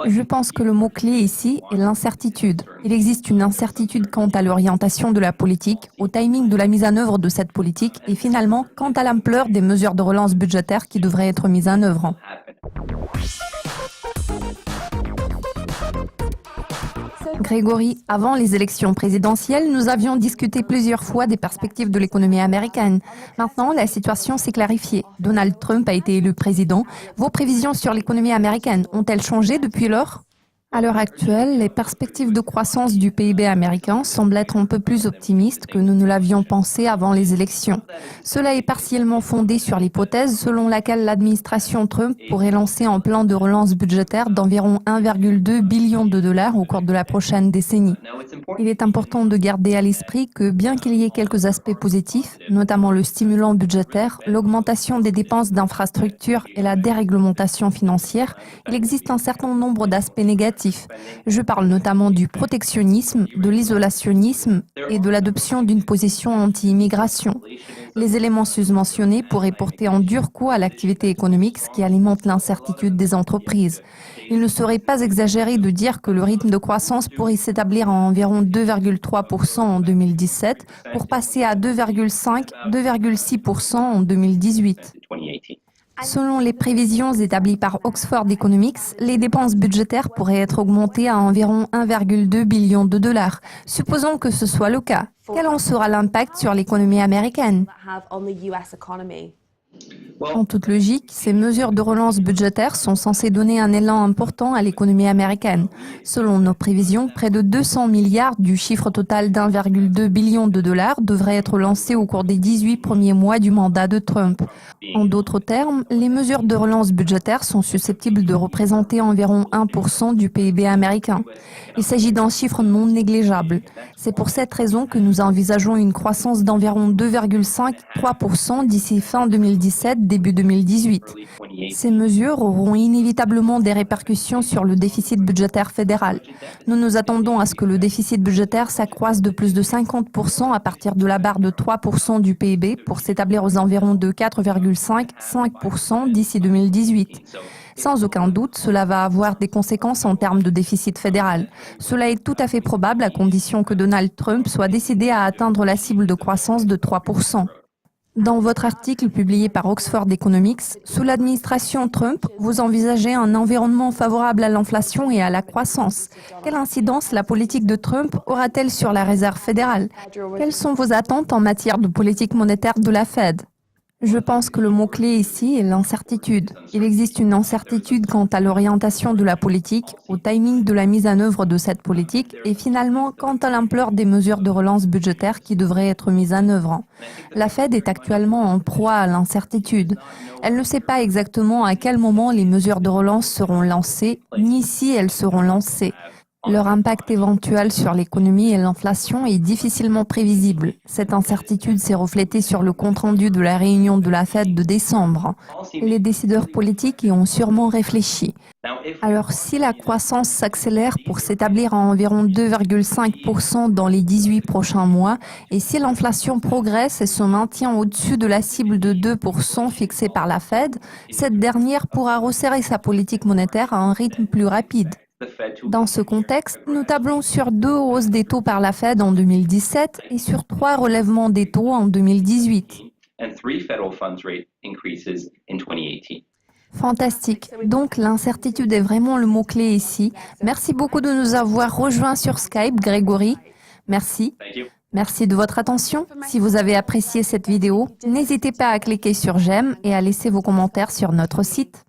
Je pense que le mot-clé ici est l'incertitude. Il existe une incertitude quant à l'orientation de la politique, au timing de la mise en œuvre de cette politique et finalement quant à l'ampleur des mesures de relance budgétaire qui devraient être mises en œuvre. Grégory, avant les élections présidentielles, nous avions discuté plusieurs fois des perspectives de l'économie américaine. Maintenant, la situation s'est clarifiée. Donald Trump a été élu président. Vos prévisions sur l'économie américaine ont-elles changé depuis lors? À l'heure actuelle, les perspectives de croissance du PIB américain semblent être un peu plus optimistes que nous ne l'avions pensé avant les élections. Cela est partiellement fondé sur l'hypothèse selon laquelle l'administration Trump pourrait lancer un plan de relance budgétaire d'environ 1,2 billion de dollars au cours de la prochaine décennie. Il est important de garder à l'esprit que bien qu'il y ait quelques aspects positifs, notamment le stimulant budgétaire, l'augmentation des dépenses d'infrastructures et la déréglementation financière, il existe un certain nombre d'aspects négatifs. Je parle notamment du protectionnisme, de l'isolationnisme et de l'adoption d'une position anti-immigration. Les éléments sus-mentionnés pourraient porter un dur coup à l'activité économique, ce qui alimente l'incertitude des entreprises. Il ne serait pas exagéré de dire que le rythme de croissance pourrait s'établir à environ 2,3% en 2017 pour passer à 2,5-2,6% en 2018. Selon les prévisions établies par Oxford Economics, les dépenses budgétaires pourraient être augmentées à environ 1,2 billion de dollars. Supposons que ce soit le cas. Quel en sera l'impact sur l'économie américaine? En toute logique, ces mesures de relance budgétaire sont censées donner un élan important à l'économie américaine. Selon nos prévisions, près de 200 milliards du chiffre total d'1,2 billion de dollars devraient être lancés au cours des 18 premiers mois du mandat de Trump. En d'autres termes, les mesures de relance budgétaire sont susceptibles de représenter environ 1% du PIB américain. Il s'agit d'un chiffre non négligeable. C'est pour cette raison que nous envisageons une croissance d'environ 2,5-3% d'ici fin 2017, début 2018. Ces mesures auront inévitablement des répercussions sur le déficit budgétaire fédéral. Nous nous attendons à ce que le déficit budgétaire s'accroisse de plus de 50% à partir de la barre de 3% du PIB pour s'établir aux environs de 4,5-5% d'ici 2018. Sans aucun doute, cela va avoir des conséquences en termes de déficit fédéral. Cela est tout à fait probable à condition que Donald Trump soit décidé à atteindre la cible de croissance de 3%. Dans votre article publié par Oxford Economics, sous l'administration Trump, vous envisagez un environnement favorable à l'inflation et à la croissance. Quelle incidence la politique de Trump aura-t-elle sur la Réserve fédérale? Quelles sont vos attentes en matière de politique monétaire de la Fed? Je pense que le mot-clé ici est l'incertitude. Il existe une incertitude quant à l'orientation de la politique, au timing de la mise en œuvre de cette politique et finalement quant à l'ampleur des mesures de relance budgétaire qui devraient être mises en œuvre. La Fed est actuellement en proie à l'incertitude. Elle ne sait pas exactement à quel moment les mesures de relance seront lancées, ni si elles seront lancées. Leur impact éventuel sur l'économie et l'inflation est difficilement prévisible. Cette incertitude s'est reflétée sur le compte-rendu de la réunion de la Fed de décembre. Les décideurs politiques y ont sûrement réfléchi. Alors, si la croissance s'accélère pour s'établir à environ 2,5% dans les 18 prochains mois, et si l'inflation progresse et se maintient au-dessus de la cible de 2% fixée par la Fed, cette dernière pourra resserrer sa politique monétaire à un rythme plus rapide. Dans ce contexte, nous tablons sur 2 hausses des taux par la Fed en 2017 et sur 3 relèvements des taux en 2018. Fantastique. Donc l'incertitude est vraiment le mot-clé ici. Merci beaucoup de nous avoir rejoints sur Skype, Grégory. Merci. Merci de votre attention. Si vous avez apprécié cette vidéo, n'hésitez pas à cliquer sur j'aime et à laisser vos commentaires sur notre site.